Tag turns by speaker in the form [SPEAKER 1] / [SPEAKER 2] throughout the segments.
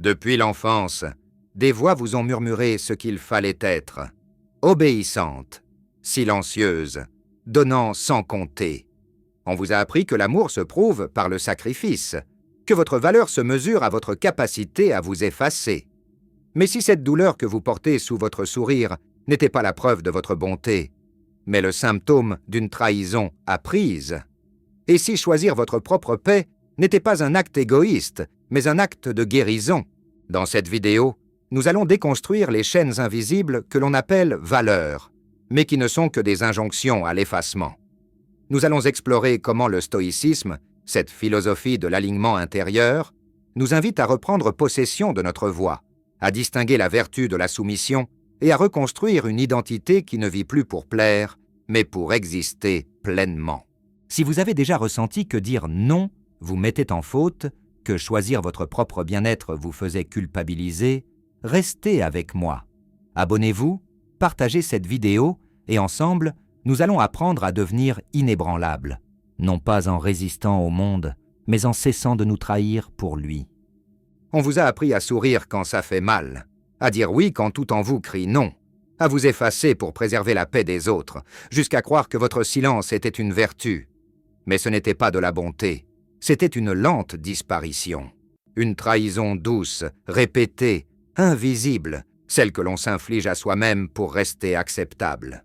[SPEAKER 1] Depuis l'enfance, des voix vous ont murmuré ce qu'il fallait être. Obéissante, silencieuse, donnant sans compter. On vous a appris que l'amour se prouve par le sacrifice, que votre valeur se mesure à votre capacité à vous effacer. Mais si cette douleur que vous portez sous votre sourire n'était pas la preuve de votre bonté, mais le symptôme d'une trahison apprise, et si choisir votre propre paix n'était pas un acte égoïste, mais un acte de guérison, dans cette vidéo, nous allons déconstruire les chaînes invisibles que l'on appelle valeurs, mais qui ne sont que des injonctions à l'effacement. Nous allons explorer comment le stoïcisme, cette philosophie de l'alignement intérieur, nous invite à reprendre possession de notre voix, à distinguer la vertu de la soumission et à reconstruire une identité qui ne vit plus pour plaire, mais pour exister pleinement. Si vous avez déjà ressenti que dire non vous mettait en faute, que choisir votre propre bien-être vous faisait culpabiliser, restez avec moi. Abonnez-vous, partagez cette vidéo et ensemble, nous allons apprendre à devenir inébranlables, non pas en résistant au monde, mais en cessant de nous trahir pour lui. On vous a appris à sourire quand ça fait mal, à dire oui quand tout en vous crie non, à vous effacer pour préserver la paix des autres, jusqu'à croire que votre silence était une vertu. Mais ce n'était pas de la bonté, c'était une lente disparition. Une trahison douce, répétée, invisible, celle que l'on s'inflige à soi-même pour rester acceptable.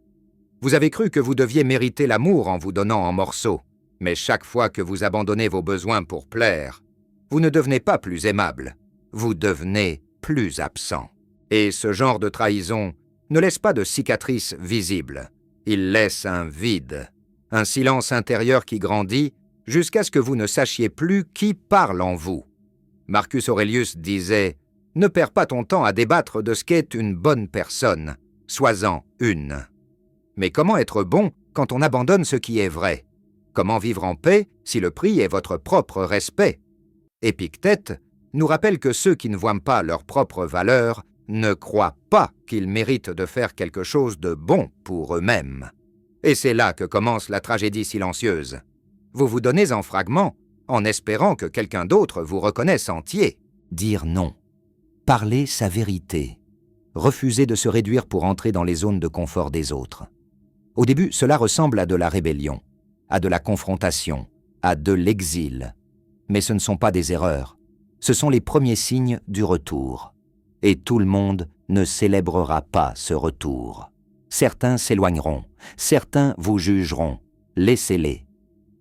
[SPEAKER 1] Vous avez cru que vous deviez mériter l'amour en vous donnant en morceaux, mais chaque fois que vous abandonnez vos besoins pour plaire, vous ne devenez pas plus aimable, vous devenez plus absent. Et ce genre de trahison ne laisse pas de cicatrices visibles. Il laisse un vide, un silence intérieur qui grandit jusqu'à ce que vous ne sachiez plus qui parle en vous. Marcus Aurelius disait « Ne perds pas ton temps à débattre de ce qu'est une bonne personne, sois-en une. » Mais comment être bon quand on abandonne ce qui est vrai? Comment vivre en paix si le prix est votre propre respect? Épictète nous rappelle que ceux qui ne voient pas leur propre valeur ne croient pas qu'ils méritent de faire quelque chose de bon pour eux-mêmes. Et c'est là que commence la tragédie silencieuse. Vous vous donnez en fragments, en espérant que quelqu'un d'autre vous reconnaisse entier. Dire non. Parler sa vérité. Refuser de se réduire pour entrer dans les zones de confort des autres. Au début, cela ressemble à de la rébellion, à de la confrontation, à de l'exil. Mais ce ne sont pas des erreurs. Ce sont les premiers signes du retour. Et tout le monde ne célébrera pas ce retour. Certains s'éloigneront, certains vous jugeront. Laissez-les.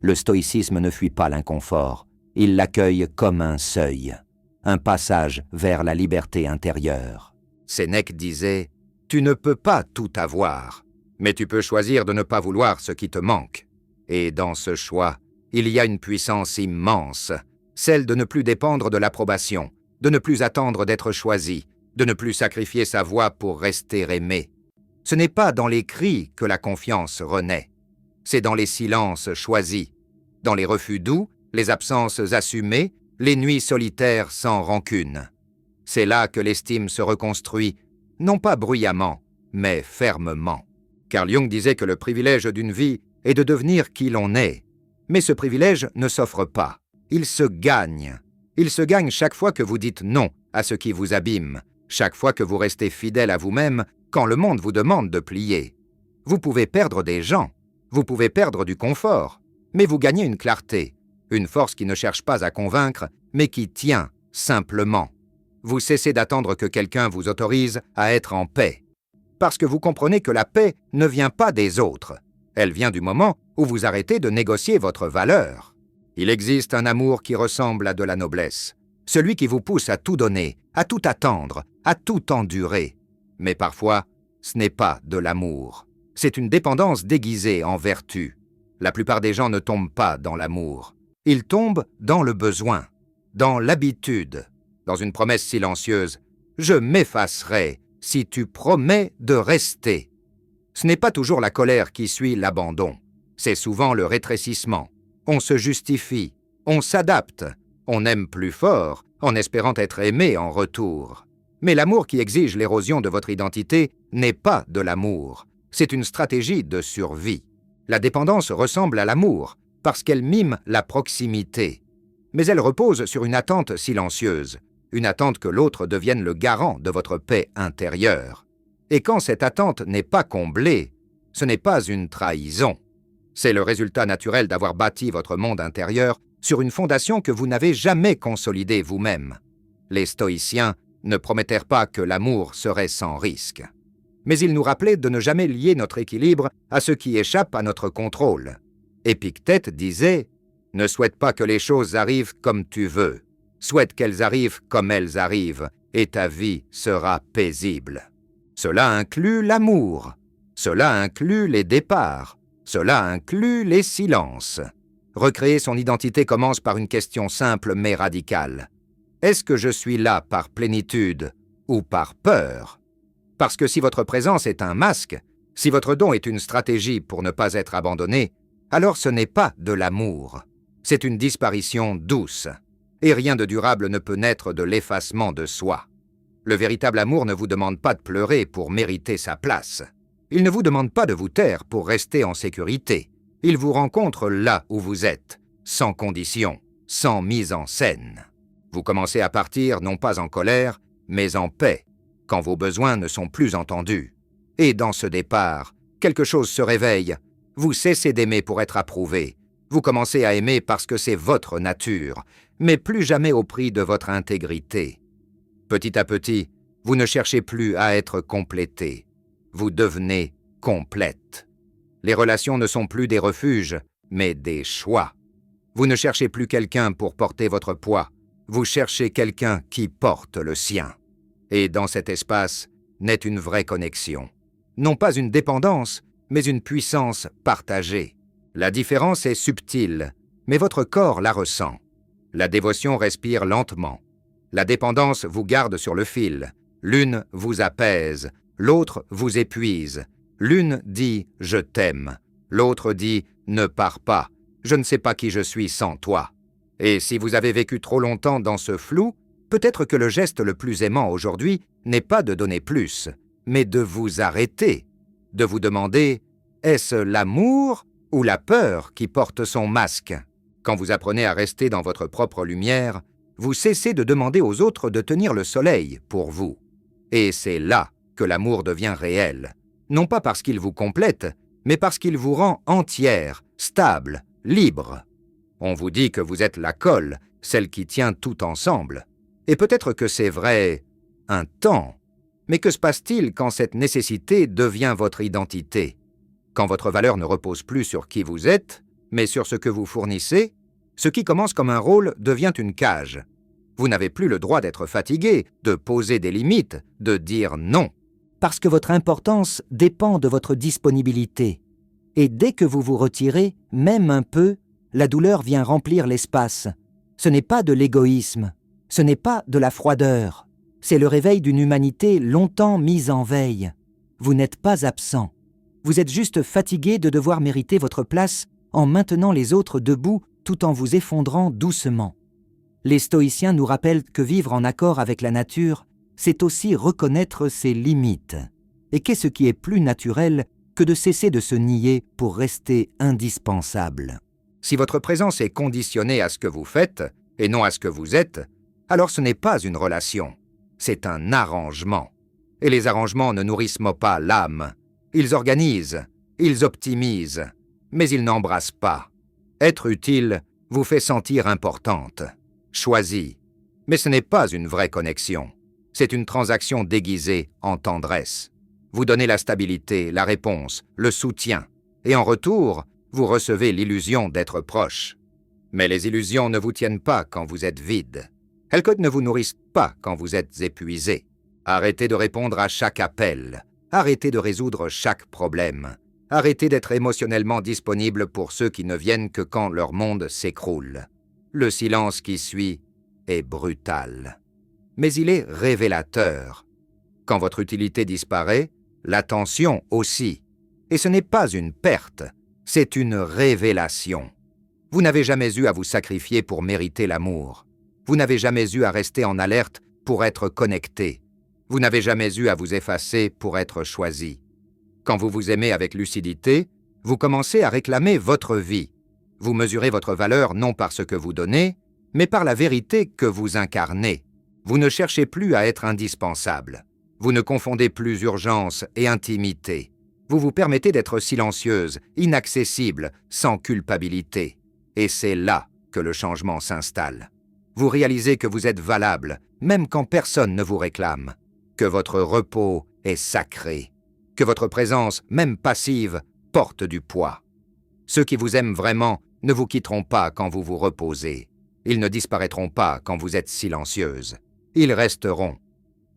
[SPEAKER 1] Le stoïcisme ne fuit pas l'inconfort. Il l'accueille comme un seuil, un passage vers la liberté intérieure. Sénèque disait « Tu ne peux pas tout avoir, mais tu peux choisir de ne pas vouloir ce qui te manque. Et dans ce choix, il y a une puissance immense, celle de ne plus dépendre de l'approbation, de ne plus attendre d'être choisi, de ne plus sacrifier sa voix pour rester aimé. Ce n'est pas dans les cris que la confiance renaît. C'est dans les silences choisis, dans les refus doux, les absences assumées, les nuits solitaires sans rancune. C'est là que l'estime se reconstruit, non pas bruyamment, mais fermement. Carl Jung disait que le privilège d'une vie est de devenir qui l'on est. Mais ce privilège ne s'offre pas, il se gagne. Il se gagne chaque fois que vous dites non à ce qui vous abîme, chaque fois que vous restez fidèle à vous-même quand le monde vous demande de plier. Vous pouvez perdre des gens, vous pouvez perdre du confort, mais vous gagnez une clarté, une force qui ne cherche pas à convaincre, mais qui tient simplement. Vous cessez d'attendre que quelqu'un vous autorise à être en paix. Parce que vous comprenez que la paix ne vient pas des autres. Elle vient du moment où vous arrêtez de négocier votre valeur. Il existe un amour qui ressemble à de la noblesse. Celui qui vous pousse à tout donner, à tout attendre, à tout endurer. Mais parfois, ce n'est pas de l'amour. C'est une dépendance déguisée en vertu. La plupart des gens ne tombent pas dans l'amour. Ils tombent dans le besoin, dans l'habitude, dans une promesse silencieuse. « Je m'effacerai si tu promets de rester ». Ce n'est pas toujours la colère qui suit l'abandon. C'est souvent le rétrécissement. On se justifie, on s'adapte, on aime plus fort en espérant être aimé en retour. Mais l'amour qui exige l'érosion de votre identité n'est pas de l'amour. C'est une stratégie de survie. La dépendance ressemble à l'amour parce qu'elle mime la proximité. Mais elle repose sur une attente silencieuse, une attente que l'autre devienne le garant de votre paix intérieure. Et quand cette attente n'est pas comblée, ce n'est pas une trahison. C'est le résultat naturel d'avoir bâti votre monde intérieur sur une fondation que vous n'avez jamais consolidée vous-même. Les stoïciens ne promettèrent pas que l'amour serait sans risque. Mais ils nous rappelaient de ne jamais lier notre équilibre à ce qui échappe à notre contrôle. Épictète disait « Ne souhaite pas que les choses arrivent comme tu veux. Souhaite qu'elles arrivent comme elles arrivent, et ta vie sera paisible. » Cela inclut l'amour. Cela inclut les départs. Cela inclut les silences. Recréer son identité commence par une question simple mais radicale. Est-ce que je suis là par plénitude ou par peur? Parce que si votre présence est un masque, si votre don est une stratégie pour ne pas être abandonné, alors ce n'est pas de l'amour. C'est une disparition douce. Et rien de durable ne peut naître de l'effacement de soi. Le véritable amour ne vous demande pas de pleurer pour mériter sa place. Il ne vous demande pas de vous taire pour rester en sécurité. Il vous rencontre là où vous êtes, sans condition, sans mise en scène. Vous commencez à partir non pas en colère, mais en paix, quand vos besoins ne sont plus entendus. Et dans ce départ, quelque chose se réveille. Vous cessez d'aimer pour être approuvé. Vous commencez à aimer parce que c'est votre nature, mais plus jamais au prix de votre intégrité. Petit à petit, vous ne cherchez plus à être complété. Vous devenez complète. Les relations ne sont plus des refuges, mais des choix. Vous ne cherchez plus quelqu'un pour porter votre poids. Vous cherchez quelqu'un qui porte le sien. Et dans cet espace naît une vraie connexion. Non pas une dépendance, mais une puissance partagée. La différence est subtile, mais votre corps la ressent. La dévotion respire lentement. La dépendance vous garde sur le fil. L'une vous apaise, l'autre vous épuise. L'une dit « je t'aime », l'autre dit « ne pars pas, je ne sais pas qui je suis sans toi ». Et si vous avez vécu trop longtemps dans ce flou, peut-être que le geste le plus aimant aujourd'hui n'est pas de donner plus, mais de vous arrêter, de vous demander « est-ce l'amour ou la peur qui porte son masque ?» Quand vous apprenez à rester dans votre propre lumière, vous cessez de demander aux autres de tenir le soleil pour vous. Et c'est là que l'amour devient réel. Non pas parce qu'il vous complète, mais parce qu'il vous rend entière, stable, libre. On vous dit que vous êtes la colle, celle qui tient tout ensemble. Et peut-être que c'est vrai un temps. Mais que se passe-t-il quand cette nécessité devient votre identité? Quand votre valeur ne repose plus sur qui vous êtes, mais sur ce que vous fournissez, ce qui commence comme un rôle devient une cage. Vous n'avez plus le droit d'être fatigué, de poser des limites, de dire non. Parce que votre importance dépend de votre disponibilité. Et dès que vous vous retirez, même un peu, la douleur vient remplir l'espace. Ce n'est pas de l'égoïsme, ce n'est pas de la froideur. C'est le réveil d'une humanité longtemps mise en veille. Vous n'êtes pas absent. Vous êtes juste fatigué de devoir mériter votre place en maintenant les autres debout tout en vous effondrant doucement. Les stoïciens nous rappellent que vivre en accord avec la nature, c'est aussi reconnaître ses limites. Et qu'est-ce qui est plus naturel que de cesser de se nier pour rester indispensable? Si votre présence est conditionnée à ce que vous faites, et non à ce que vous êtes, alors ce n'est pas une relation, c'est un arrangement. Et les arrangements ne nourrissent pas l'âme. Ils organisent, ils optimisent, mais ils n'embrassent pas. Être utile vous fait sentir importante, choisie, mais ce n'est pas une vraie connexion. C'est une transaction déguisée en tendresse. Vous donnez la stabilité, la réponse, le soutien, et en retour, vous recevez l'illusion d'être proche. Mais les illusions ne vous tiennent pas quand vous êtes vide. Elles ne vous nourrissent pas quand vous êtes épuisé. Arrêtez de répondre à chaque appel. Arrêtez de résoudre chaque problème. Arrêtez d'être émotionnellement disponible pour ceux qui ne viennent que quand leur monde s'écroule. Le silence qui suit est brutal. Mais il est révélateur. Quand votre utilité disparaît, l'attention aussi. Et ce n'est pas une perte, c'est une révélation. Vous n'avez jamais eu à vous sacrifier pour mériter l'amour. Vous n'avez jamais eu à rester en alerte pour être connecté. Vous n'avez jamais eu à vous effacer pour être choisi. Quand vous vous aimez avec lucidité, vous commencez à réclamer votre vie. Vous mesurez votre valeur non par ce que vous donnez, mais par la vérité que vous incarnez. Vous ne cherchez plus à être indispensable. Vous ne confondez plus urgence et intimité. Vous vous permettez d'être silencieuse, inaccessible, sans culpabilité. Et c'est là que le changement s'installe. Vous réalisez que vous êtes valable, même quand personne ne vous réclame. Que votre repos est sacré. Que votre présence, même passive, porte du poids. Ceux qui vous aiment vraiment ne vous quitteront pas quand vous vous reposez. Ils ne disparaîtront pas quand vous êtes silencieuse. Ils resteront.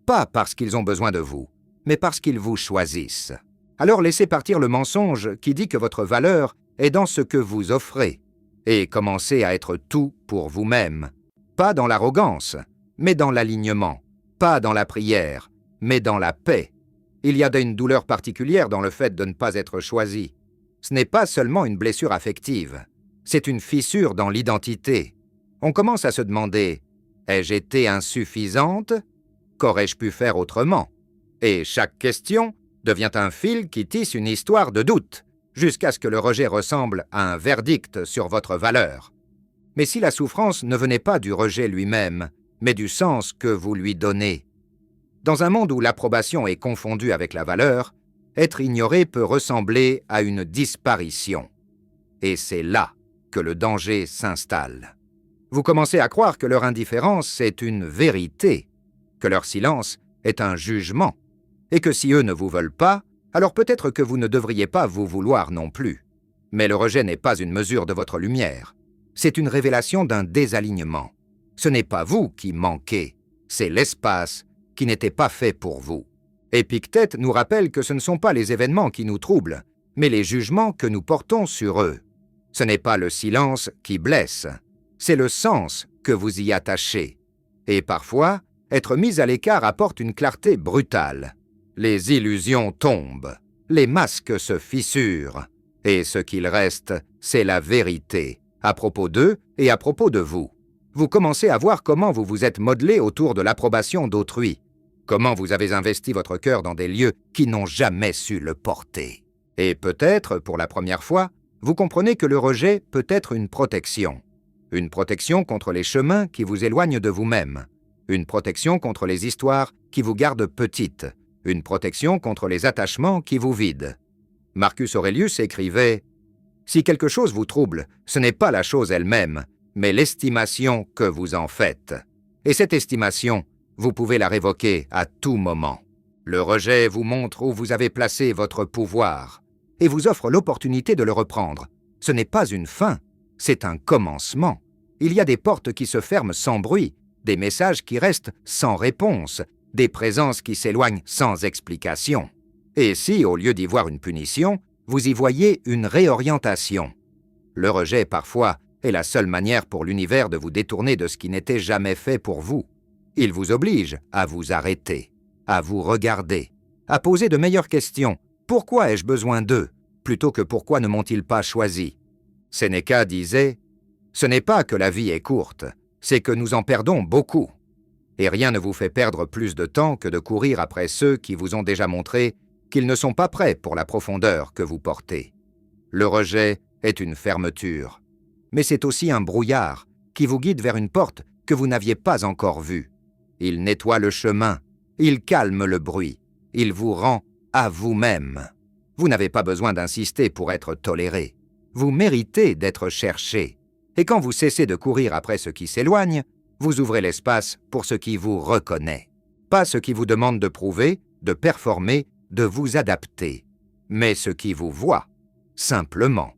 [SPEAKER 1] Pas parce qu'ils ont besoin de vous, mais parce qu'ils vous choisissent. Alors laissez partir le mensonge qui dit que votre valeur est dans ce que vous offrez. Et commencez à être tout pour vous-même. Pas dans l'arrogance, mais dans l'alignement. Pas dans la prière, mais dans la paix. Il y a une douleur particulière dans le fait de ne pas être choisi. Ce n'est pas seulement une blessure affective, c'est une fissure dans l'identité. On commence à se demander « Ai-je été insuffisante ? Qu'aurais-je pu faire autrement ?» Et chaque question devient un fil qui tisse une histoire de doute, jusqu'à ce que le rejet ressemble à un verdict sur votre valeur. Mais si la souffrance ne venait pas du rejet lui-même, mais du sens que vous lui donnez. Dans un monde où l'approbation est confondue avec la valeur, être ignoré peut ressembler à une disparition. Et c'est là que le danger s'installe. Vous commencez à croire que leur indifférence est une vérité, que leur silence est un jugement, et que si eux ne vous veulent pas, alors peut-être que vous ne devriez pas vous vouloir non plus. Mais le rejet n'est pas une mesure de votre lumière. C'est une révélation d'un désalignement. Ce n'est pas vous qui manquez, c'est l'espace qui n'était pas fait pour vous. Épictète nous rappelle que ce ne sont pas les événements qui nous troublent, mais les jugements que nous portons sur eux. Ce n'est pas le silence qui blesse, c'est le sens que vous y attachez. Et parfois, être mis à l'écart apporte une clarté brutale. Les illusions tombent, les masques se fissurent, et ce qu'il reste, c'est la vérité, à propos d'eux et à propos de vous. Vous commencez à voir comment vous vous êtes modelé autour de l'approbation d'autrui, comment vous avez investi votre cœur dans des lieux qui n'ont jamais su le porter. Et peut-être, pour la première fois, vous comprenez que le rejet peut être une protection contre les chemins qui vous éloignent de vous-même, une protection contre les histoires qui vous gardent petite, une protection contre les attachements qui vous vident. Marcus Aurelius écrivait « Si quelque chose vous trouble, ce n'est pas la chose elle-même, mais l'estimation que vous en faites. Et cette estimation, vous pouvez la révoquer à tout moment. Le rejet vous montre où vous avez placé votre pouvoir et vous offre l'opportunité de le reprendre. Ce n'est pas une fin, c'est un commencement. Il y a des portes qui se ferment sans bruit, des messages qui restent sans réponse, des présences qui s'éloignent sans explication. Et si, au lieu d'y voir une punition, vous y voyez une réorientation. Le rejet, parfois, est la seule manière pour l'univers de vous détourner de ce qui n'était jamais fait pour vous. Il vous oblige à vous arrêter, à vous regarder, à poser de meilleures questions. Pourquoi ai-je besoin d'eux, plutôt que pourquoi ne m'ont-ils pas choisi? Sénéca disait « Ce n'est pas que la vie est courte, c'est que nous en perdons beaucoup. Et rien ne vous fait perdre plus de temps que de courir après ceux qui vous ont déjà montré qu'ils ne sont pas prêts pour la profondeur que vous portez. Le rejet est une fermeture. Mais c'est aussi un brouillard qui vous guide vers une porte que vous n'aviez pas encore vue. Il nettoie le chemin, il calme le bruit, il vous rend à vous-même. Vous n'avez pas besoin d'insister pour être toléré. Vous méritez d'être cherché. Et quand vous cessez de courir après ce qui s'éloigne, vous ouvrez l'espace pour ce qui vous reconnaît. Pas ce qui vous demande de prouver, de performer, de vous adapter, mais ce qui vous voit, simplement.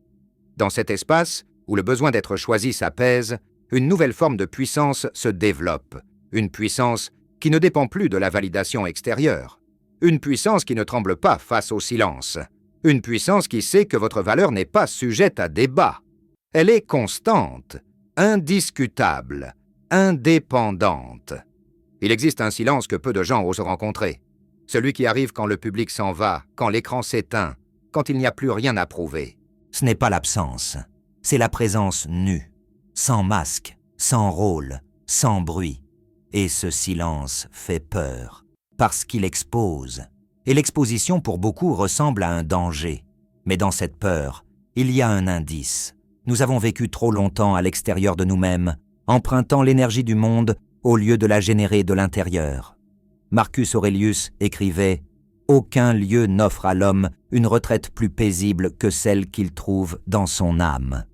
[SPEAKER 1] Dans cet espace, où le besoin d'être choisi s'apaise, une nouvelle forme de puissance se développe, une puissance qui ne dépend plus de la validation extérieure, une puissance qui ne tremble pas face au silence, une puissance qui sait que votre valeur n'est pas sujette à débat. Elle est constante, indiscutable, indépendante. Il existe un silence que peu de gens osent rencontrer, celui qui arrive quand le public s'en va, quand l'écran s'éteint, quand il n'y a plus rien à prouver.
[SPEAKER 2] Ce n'est pas l'absence. C'est la présence nue, sans masque, sans rôle, sans bruit. Et ce silence fait peur, parce qu'il expose. Et l'exposition pour beaucoup ressemble à un danger. Mais dans cette peur, il y a un indice. Nous avons vécu trop longtemps à l'extérieur de nous-mêmes, empruntant l'énergie du monde au lieu de la générer de l'intérieur. Marcus Aurelius écrivait « Aucun lieu n'offre à l'homme une retraite plus paisible que celle qu'il trouve dans son âme. »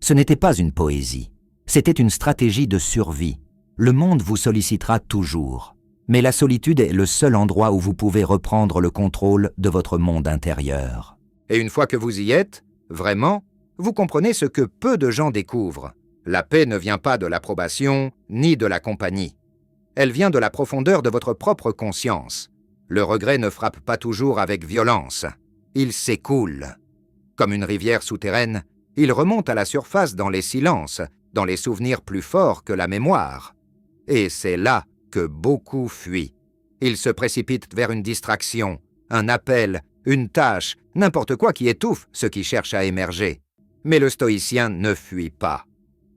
[SPEAKER 2] Ce n'était pas une poésie, c'était une stratégie de survie. Le monde vous sollicitera toujours, mais la solitude est le seul endroit où vous pouvez reprendre le contrôle de votre monde intérieur.
[SPEAKER 1] Et une fois que vous y êtes, vraiment, vous comprenez ce que peu de gens découvrent. La paix ne vient pas de l'approbation ni de la compagnie. Elle vient de la profondeur de votre propre conscience. Le regret ne frappe pas toujours avec violence. Il s'écoule. Comme une rivière souterraine, il remonte à la surface dans les silences, dans les souvenirs plus forts que la mémoire. Et c'est là que beaucoup fuient. Ils se précipitent vers une distraction, un appel, une tâche, n'importe quoi qui étouffe ce qui cherche à émerger. Mais le stoïcien ne fuit pas.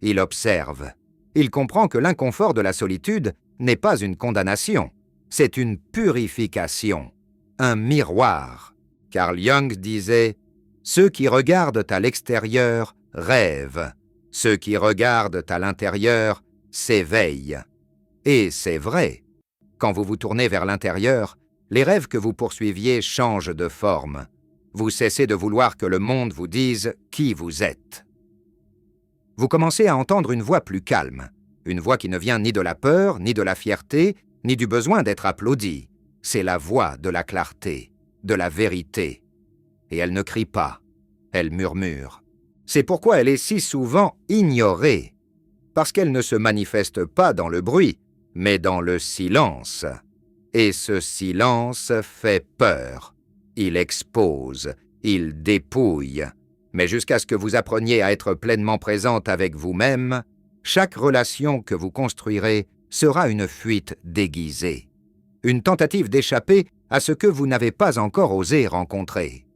[SPEAKER 1] Il observe. Il comprend que l'inconfort de la solitude n'est pas une condamnation, c'est une purification, un miroir. Carl Jung disait « Ceux qui regardent à l'extérieur rêvent, ceux qui regardent à l'intérieur s'éveillent. » Et c'est vrai. Quand vous vous tournez vers l'intérieur, les rêves que vous poursuiviez changent de forme. Vous cessez de vouloir que le monde vous dise qui vous êtes. Vous commencez à entendre une voix plus calme, une voix qui ne vient ni de la peur, ni de la fierté, ni du besoin d'être applaudie. C'est la voix de la clarté, de la vérité. Et elle ne crie pas, elle murmure. C'est pourquoi elle est si souvent ignorée, parce qu'elle ne se manifeste pas dans le bruit, mais dans le silence. Et ce silence fait peur. Il expose, il dépouille. Mais jusqu'à ce que vous appreniez à être pleinement présente avec vous-même, chaque relation que vous construirez sera une fuite déguisée, une tentative d'échapper à ce que vous n'avez pas encore osé rencontrer.